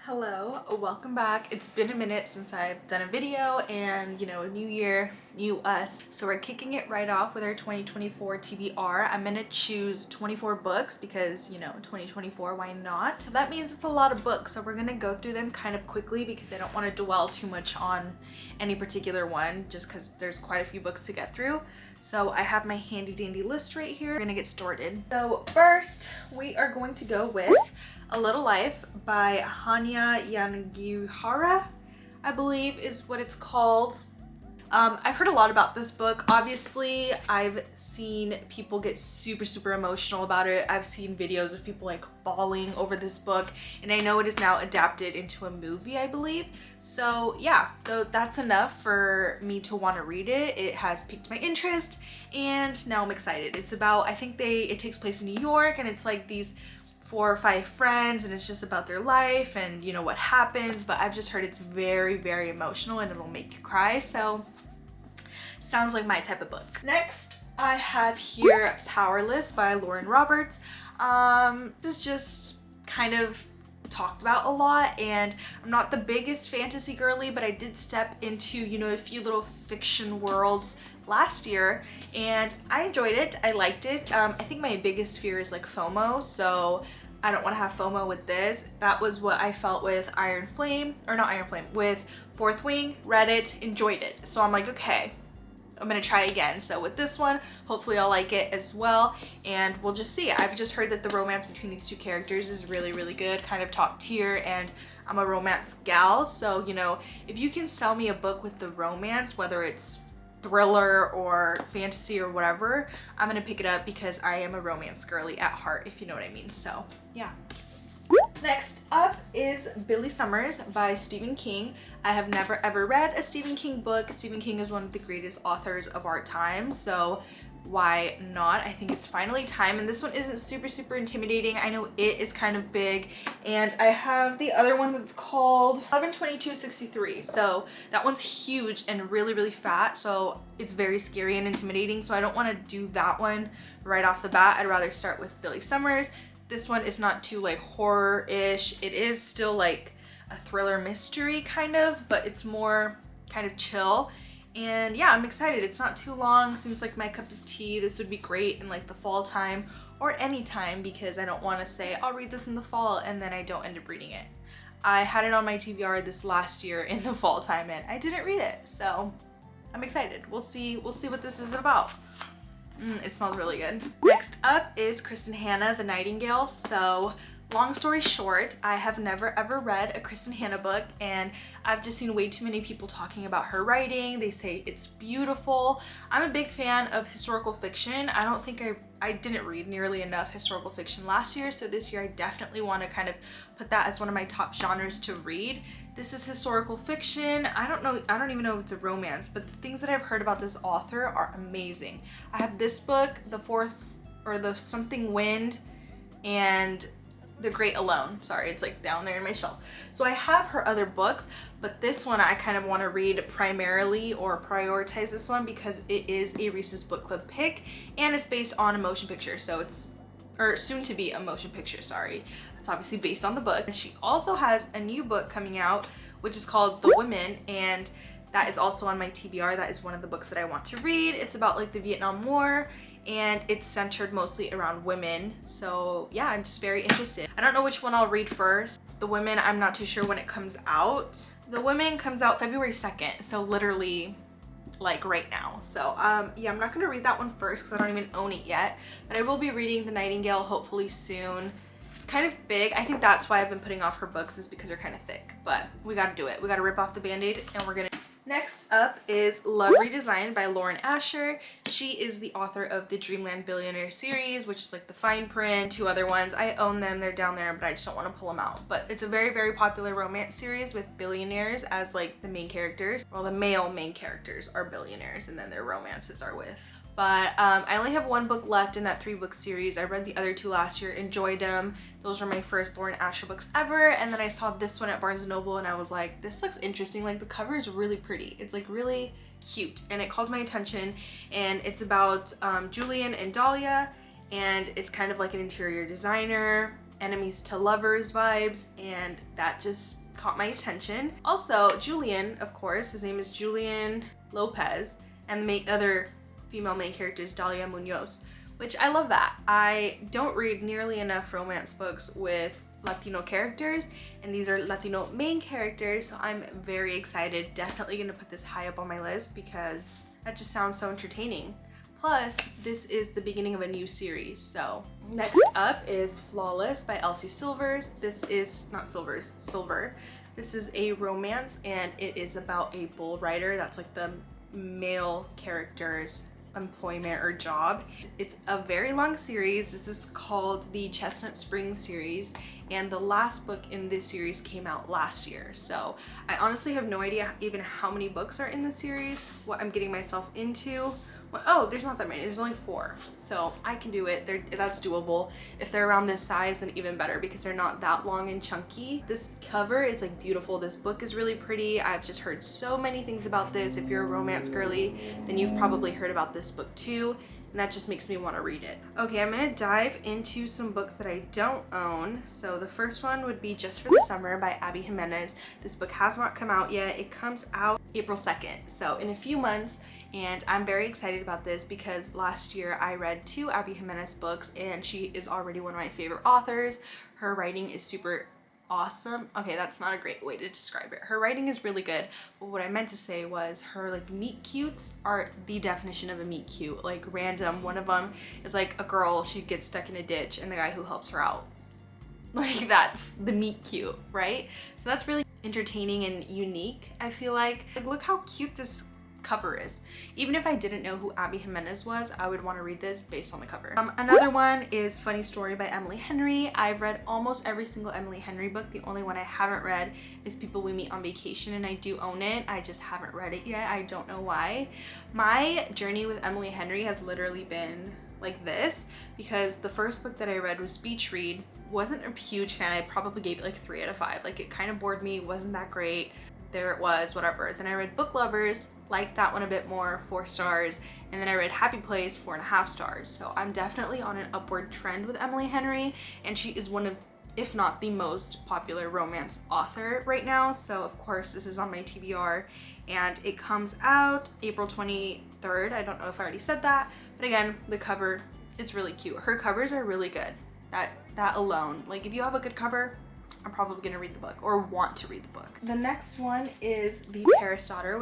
Hello, welcome back. It's been a minute since I've done a video and new year, new us. So we're kicking it right off with our 2024 TBR. I'm gonna choose 24 books because 2024, why not? So that means it's a lot of books. So we're gonna go through them kind of quickly because I don't want to dwell too much on any particular one just because there's quite a few books to get through. So I have my handy dandy list right here. We're gonna get started. So first we are going to go with A Little Life by Hanya Yanagihara, I believe is what it's called. I've heard a lot about this book. Obviously, I've seen people get super emotional about it. I've seen videos of people like bawling over this book, and I know it is now adapted into a movie, I believe. So yeah, that's enough for me to want to read it. It has piqued my interest, and now I'm excited. It's about, I think it takes place in New York, and it's like these 4 or 5 friends, and it's just about their life and what happens, but I've just heard it's very emotional and it'll make you cry, so sounds like my type of book. Next I have here Powerless by Lauren Roberts. This is just kind of talked about a lot, and I'm not the biggest fantasy girly, but I did step into a few little fiction worlds last year and I enjoyed it. I liked it. I think my biggest fear is like FOMO, so I don't want to have FOMO with this. That was what I felt with with Fourth Wing. Read it, enjoyed it, so I'm like, okay, I'm gonna try again. So with this one, hopefully I'll like it as well, and we'll just see. I've just heard that the romance between these two characters is really good, kind of top tier, and I'm a romance gal, so if you can sell me a book with the romance, whether it's thriller or fantasy or whatever, I'm gonna pick it up because I am a romance girly at heart, if you know what I mean. So yeah. Next up is Billy Summers by Stephen King. I have never ever read a Stephen King book. Stephen King is one of the greatest authors of our time, so why not? I think it's finally time, and this one isn't super intimidating. I know it is kind of big, and I have the other one that's called 11/22/63, so that one's huge and really fat, so it's very scary and intimidating, so I don't want to do that one right off the bat. I'd rather start with Billy Summers. This one is not too like horror-ish. It is still like a thriller mystery kind of, but it's more kind of chill. And yeah, I'm excited. It's not too long. Seems like my cup of tea. This would be great in like the fall time or any time, because I don't want to say I'll read this in the fall and then I don't end up reading it. I had it on my TBR this last year in the fall time and I didn't read it, so I'm excited. We'll see what this is about. It smells really good. Next up is Kristen Hannah, The Nightingale. So long story short, I have never ever read a Kristen Hannah book, and I've just seen way too many people talking about her writing. They say it's beautiful. I'm a big fan of historical fiction. I don't think I didn't read nearly enough historical fiction last year, so this year I definitely want to kind of put that as one of my top genres to read. This is historical fiction. I don't even know if it's a romance, but the things that I've heard about this author are amazing. I have this book, the Something Wind, and The Great Alone. Sorry, it's like down there in my shelf. So I have her other books, but this one I kind of want to read primarily, or prioritize this one, because it is a Reese's Book Club pick and it's based on a motion picture. So or soon to be a motion picture, sorry. It's obviously based on the book. And she also has a new book coming out, which is called The Women, and that is also on my TBR. That is one of the books that I want to read. It's about like the Vietnam War, and it's centered mostly around women. So yeah, I'm just very interested. I don't know which one I'll read first. The Women, I'm not too sure when it comes out. The Women comes out February 2nd, so literally like right now. So yeah, I'm not gonna read that one first because I don't even own it yet, but I will be reading The Nightingale hopefully soon. It's kind of big. I think that's why I've been putting off her books, is because they're kind of thick, but we gotta do it. We gotta rip off the band-aid and we're gonna. Next up is Love Redesigned by Lauren Asher. She is the author of the Dreamland Billionaire series, which is like the fine print, 2 other ones. I own them, they're down there, but I just don't want to pull them out. But it's a very popular romance series with billionaires as like the main characters. Well, the male main characters are billionaires, and then their romances are with. But I only have 1 book left in that 3-book series. I read the other 2 last year, enjoyed them. Those were my first Lauren Asher books ever. And then I saw this one at Barnes & Noble and I was like, this looks interesting. Like the cover is really pretty. It's like really cute and it called my attention. And it's about Julian and Dahlia, and it's kind of like an interior designer enemies to lovers vibes, and that just caught my attention. Also, Julian, of course, his name is Julian Lopez, and the other female main character is Dalia Munoz, which I love that. I don't read nearly enough romance books with Latino characters, and these are Latino main characters, so I'm very excited. Definitely gonna put this high up on my list because that just sounds so entertaining. Plus, this is the beginning of a new series. So next up is Flawless by Elsie Silvers. This is not Silvers, Silver. This is a romance, and it is about a bull rider. That's like the male character's employment or job. It's a very long series. This is called the Chestnut Springs series, and the last book in this series came out last year. So I honestly have no idea even how many books are in the series, what I'm getting myself into. Oh, there's not that many, there's only 4. So I can do it, that's doable. If they're around this size, then even better because they're not that long and chunky. This cover is like beautiful. This book is really pretty. I've just heard so many things about this. If you're a romance girly, then you've probably heard about this book too, and that just makes me want to read it. Okay, I'm gonna dive into some books that I don't own. So the first one would be Just for the Summer by Abby Jimenez. This book has not come out yet. It comes out April 2nd, so in a few months. And I'm very excited about this because last year I read 2 Abby Jimenez books, and she is already one of my favorite authors. Her writing is super awesome. Okay, that's not a great way to describe it. Her writing is really good, but what I meant to say was her like meet cutes are the definition of a meet cute. Like random, one of them is like a girl, she gets stuck in a ditch and the guy who helps her out. Like that's the meet cute, right? So that's really entertaining and unique, I feel like. Like look how cute this cover is. Even if I didn't know who Abby Jimenez was, I would want to read this based on the cover. Another one is Funny Story by Emily Henry. I've read almost every single Emily Henry book. The only one I haven't read is People We Meet on Vacation, and I do own it. I just haven't read it yet. I don't know why. My journey with Emily Henry has literally been like this because the first book that I read was Beach Read. Wasn't a huge fan. I probably gave it like 3 out of 5. Like it kind of bored me, wasn't that great. There it was, whatever. Then I read Book Lovers, liked that one a bit more, 4 stars. And then I read Happy Place, 4.5 stars. So I'm definitely on an upward trend with Emily Henry, and she is one of, if not the most popular romance author right now. So of course this is on my TBR, and it comes out April 23rd. I don't know if I already said that, but again, the cover, it's really cute. Her covers are really good. That alone, like if you have a good cover, I'm probably gonna read the book or want to read the book. The next one is The Paris Daughter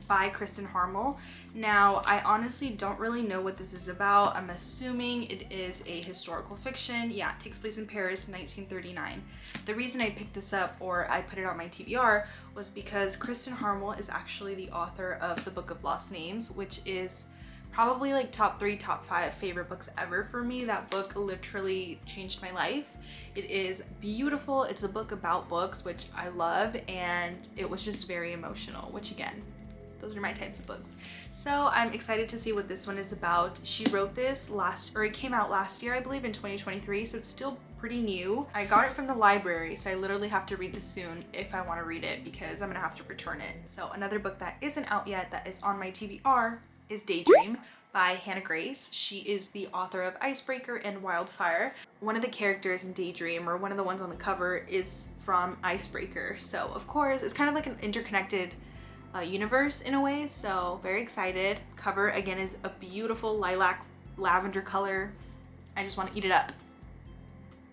by Kristen Hannah. Now, I honestly don't really know what this is about. I'm assuming it is a historical fiction. Yeah, it takes place in Paris, 1939. The reason I picked this up, or I put it on my TBR, was because Kristen Hannah is actually the author of The Book of Lost Names, which is probably like top 3, top 5 favorite books ever for me. That book literally changed my life. It is beautiful. It's a book about books, which I love, and it was just very emotional, which again, those are my types of books. So I'm excited to see what this one is about. She wrote this it came out last year, I believe in 2023, so it's still pretty new. I got it from the library, so I literally have to read this soon if I want to read it because I'm gonna have to return it. So another book that isn't out yet that is on my TBR is Daydream by Hannah Grace. She is the author of Icebreaker and Wildfire. One of the characters in Daydream, or one of the ones on the cover, is from Icebreaker. So of course, it's kind of like an interconnected universe in a way, so very excited. Cover again is a beautiful lilac lavender color. I just want to eat it up.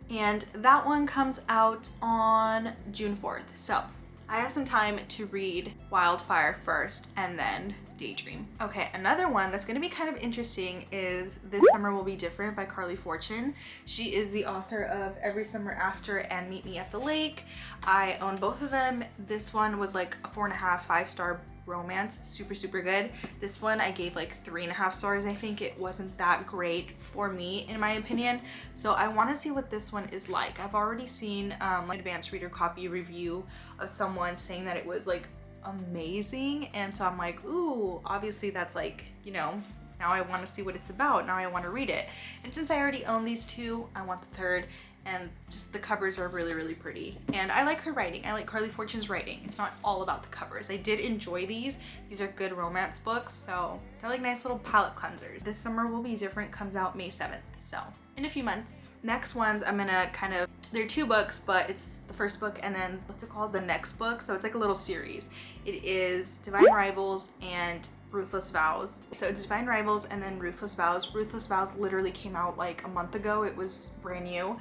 And that one comes out on June 4th. So I have some time to read Wildfire first and then Daydream. Okay, another one that's gonna be kind of interesting is This Summer Will Be Different by Carly Fortune. She is the author of Every Summer After and Meet Me at the Lake. I own both of them. This one was like a 4.5, 5-star romance, super good. This one I gave like 3.5 stars. I think it wasn't that great for me in my opinion, so I want to see what this one is like. I've already seen an advanced reader copy review of someone saying that it was like amazing, and so I'm like, ooh, obviously that's like, you know, now I want to see what it's about, now I want to read it. And since I already own these 2, I want the 3rd, and just the covers are really pretty. And I like her writing. I like Carly Fortune's writing. It's not all about the covers. I did enjoy these. These are good romance books, so they're like nice little palette cleansers. This Summer Will Be Different comes out May 7th, so in a few months. Next ones, I'm gonna kind of, they're 2 books, but it's the first book and then what's it called? The next book. So it's like a little series. It is Divine Rivals and Ruthless Vows. So it's Divine Rivals and then Ruthless Vows. Ruthless Vows literally came out like a month ago. It was brand new.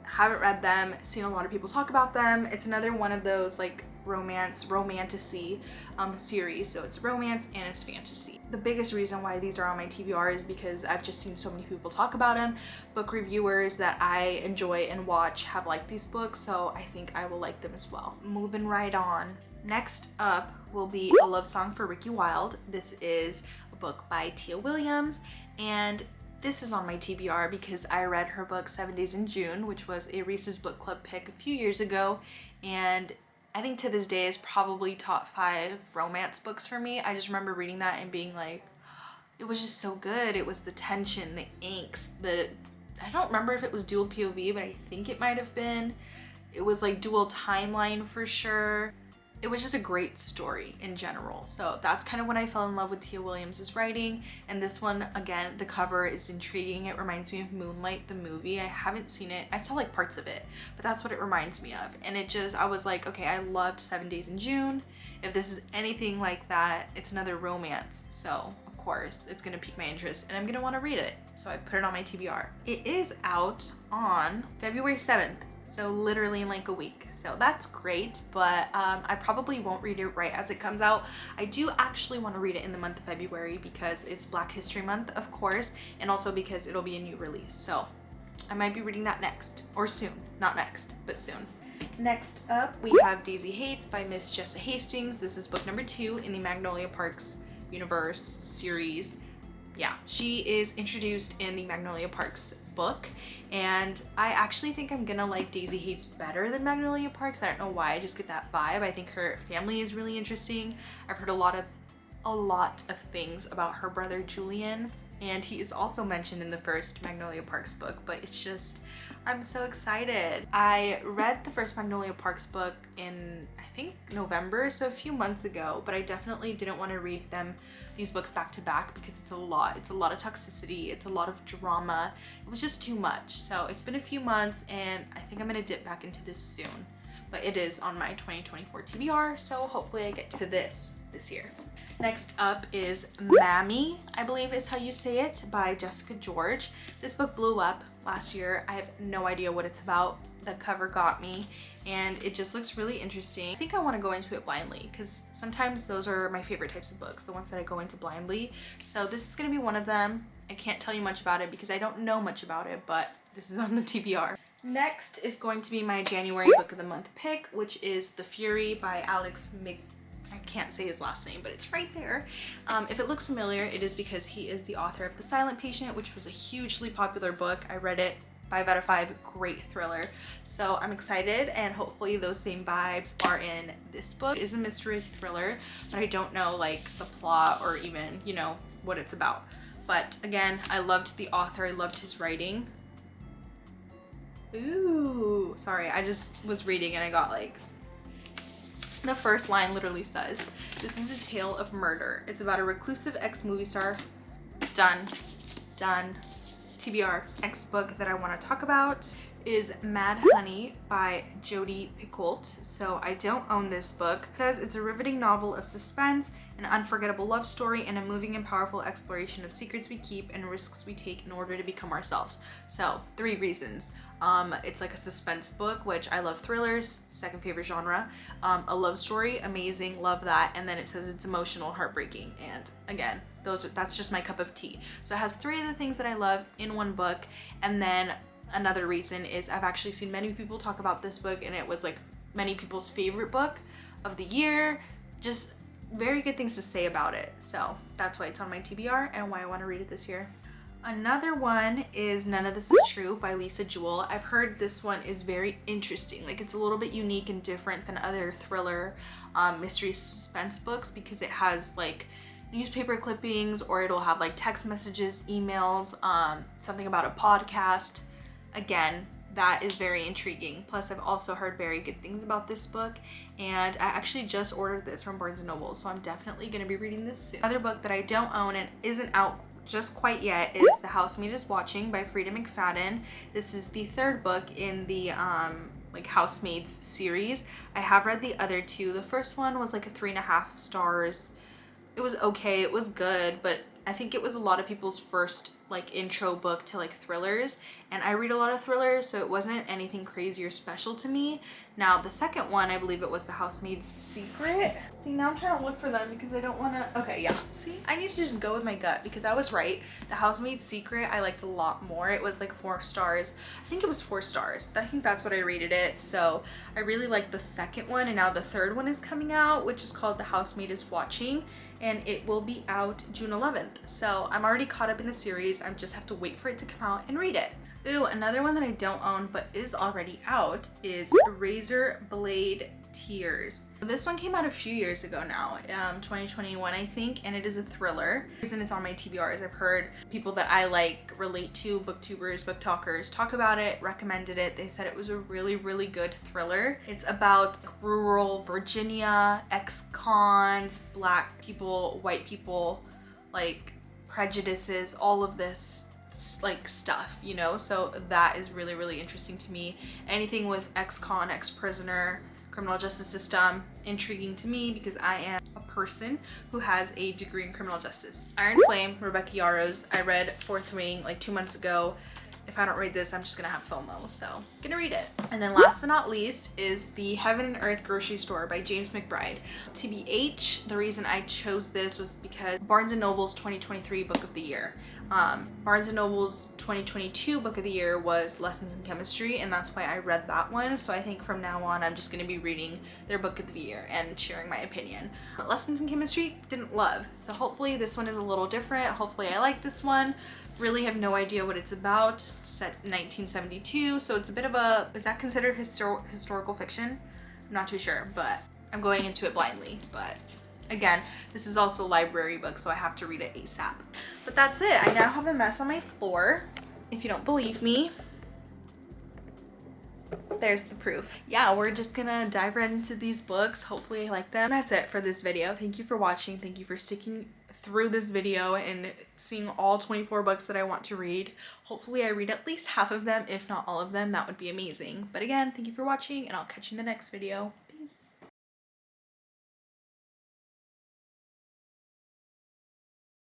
Haven't read them, seen a lot of people talk about them. It's another one of those like romantasy series. So it's romance and it's fantasy. The biggest reason why these are on my TBR is because I've just seen so many people talk about them. Book reviewers that I enjoy and watch have liked these books, so I think I will like them as well. Moving right on. Next up will be A Love Song for Ricky Wilde. This is a book by Tia Williams, and this is on my TBR because I read her book 7 Days in June, which was a Reese's Book Club pick a few years ago, and I think to this day is probably top 5 romance books for me. I just remember reading that and being like, it was just so good. It was the tension, the angst, I don't remember if it was dual POV, but I think it might have been. It was like dual timeline for sure. It was just a great story in general. So that's kind of when I fell in love with Tia Williams' writing. And this one, again, the cover is intriguing. It reminds me of Moonlight, the movie. I haven't seen it. I saw like parts of it, but that's what it reminds me of. And it just, I was like, okay, I loved 7 Days in June. If this is anything like that, it's another romance. So of course it's gonna pique my interest and I'm gonna wanna read it. So I put it on my TBR. It is out on February 7th. So literally in like a week. So that's great, but I probably won't read it right as it comes out. I do actually want to read it in the month of February because it's Black History Month, of course, and also because it'll be a new release. So I might be reading that next, or soon. Not next, but soon. Next up, we have Daisy Hates by Miss Jessa Hastings. This is book number 2 in the Magnolia Parks universe series. Yeah, she is introduced in the Magnolia Parks book, and I actually think I'm gonna like Daisy Hates better than Magnolia Parks. I don't know why, I just get that vibe. I think her family is really interesting. I've heard a lot of things about her brother Julian, and he is also mentioned in the first Magnolia Parks book, but it's just, I'm so excited. I read the first Magnolia Parks book in, I think, November, so a few months ago, but I definitely didn't want to read these books back to back because it's a lot of toxicity, it's a lot of drama. It was just too much. So it's been a few months and I think I'm gonna dip back into this soon, but it is on my 2024 TBR, so hopefully I get to this year. Next up is Mamy, I believe is how you say it, by Jessica George. This book blew up last year. I have no idea what it's about. The cover got me and it just looks really interesting. I think I want to go into it blindly because sometimes those are my favorite types of books, the ones that I go into blindly. So this is going to be one of them. I can't tell you much about it because I don't know much about it, but this is on the TBR. Next is going to be my January book of the month pick, which is The Fury by Alex I can't say his last name, but it's right there. If it looks familiar, it is because he is the author of The Silent Patient, which was a hugely popular book. I read it, 5 out of 5, great thriller. So I'm excited and hopefully those same vibes are in this book. It is a mystery thriller, but I don't know like the plot or even, you know, what it's about. But again, I loved the author, I loved his writing. Ooh, sorry, I just was reading and I got like, the first line literally says, "This is a tale of murder. It's about a reclusive ex-movie star." Done. TBR. Next book that I want to talk about is Mad Honey by Jodi Picoult. So I don't own this book. It says it's a riveting novel of suspense, an unforgettable love story, and a moving and powerful exploration of secrets we keep and risks we take in order to become ourselves. So 3 reasons. It's like a suspense book, which I love thrillers, second favorite genre. A love story, amazing, love that. And then it says it's emotional, heartbreaking. And again, that's just my cup of tea. So it has 3 of the things that I love in one book. And then another reason is I've actually seen many people talk about this book and it was like many people's favorite book of the year. Just very good things to say about it. So that's why it's on my TBR and why I want to read it this year. Another one is None of This Is True by Lisa Jewell. I've heard this one is very interesting. Like it's a little bit unique and different than other thriller mystery suspense books because it has like newspaper clippings or it'll have like text messages, emails, something about a podcast. Again, that is very intriguing. Plus I've also heard very good things about this book and I actually just ordered this from Barnes & Noble, so I'm definitely going to be reading this soon. Another book that I don't own and isn't out just quite yet is The Housemaid is Watching by Frida McFadden. This is the third book in the like Housemaids series. I have read the other two. The first one was like a 3.5 stars. It was okay, it was good, but I think it was a lot of people's first like intro book to like thrillers, and I read a lot of thrillers, so it wasn't anything crazy or special to me. Now the second one, I believe it was The Housemaid's Secret. See, now I'm trying to look for them because I don't want to. Okay, yeah, see, I need to just go with my gut because I was right. The Housemaid's Secret I liked a lot more. It was like 4 stars. I think it was 4 stars. I think that's what I rated it. So I really liked the second one, and now the third one is coming out, which is called The Housemaid is Watching, and it will be out June 11th. So I'm already caught up in the series. I just have to wait for it to come out and read it. Ooh, another one that I don't own but is already out is Razor Blade Tears. This one came out a few years ago now, 2021 I think, and it is a thriller. The reason it's on my TBRs, I've heard people that I like relate to, booktubers, book talkers, talk about it, recommended it. They said it was a really, really good thriller. It's about rural Virginia, ex-cons, black people, white people, like prejudices, all of this like stuff, you know? So that is really, really interesting to me. Anything with ex-con, ex-prisoner, criminal justice system, intriguing to me because I am a person who has a degree in criminal justice. Iron Flame, Rebecca Yarros. I read Fourth Wing like 2 months ago. If I don't read this, I'm just gonna have FOMO, so I'm gonna read it. And then last but not least is The Heaven and Earth Grocery Store by James McBride. TBH, the reason I chose this was because Barnes & Noble's 2023 Book of the Year. Barnes & Noble's 2022 Book of the Year was Lessons in Chemistry, and that's why I read that one. So I think from now on, I'm just gonna be reading their Book of the Year and sharing my opinion. But Lessons in Chemistry, didn't love. So hopefully this one is a little different. Hopefully I like this one. Really have no idea what it's about. Set in 1972, so it's a bit of a, is that considered historical fiction? I'm not too sure, but I'm going into it blindly. But again, this is also a library book, so I have to read it ASAP. But that's it. I now have a mess on my floor. If you don't believe me, there's the proof. Yeah, we're just gonna dive right into these books. Hopefully I like them. That's it for this video. Thank you for watching. Thank you for sticking through this video and seeing all 24 books that I want to read. Hopefully I read at least half of them, if not all of them. That would be amazing. But again, thank you for watching, and I'll catch you in the next video.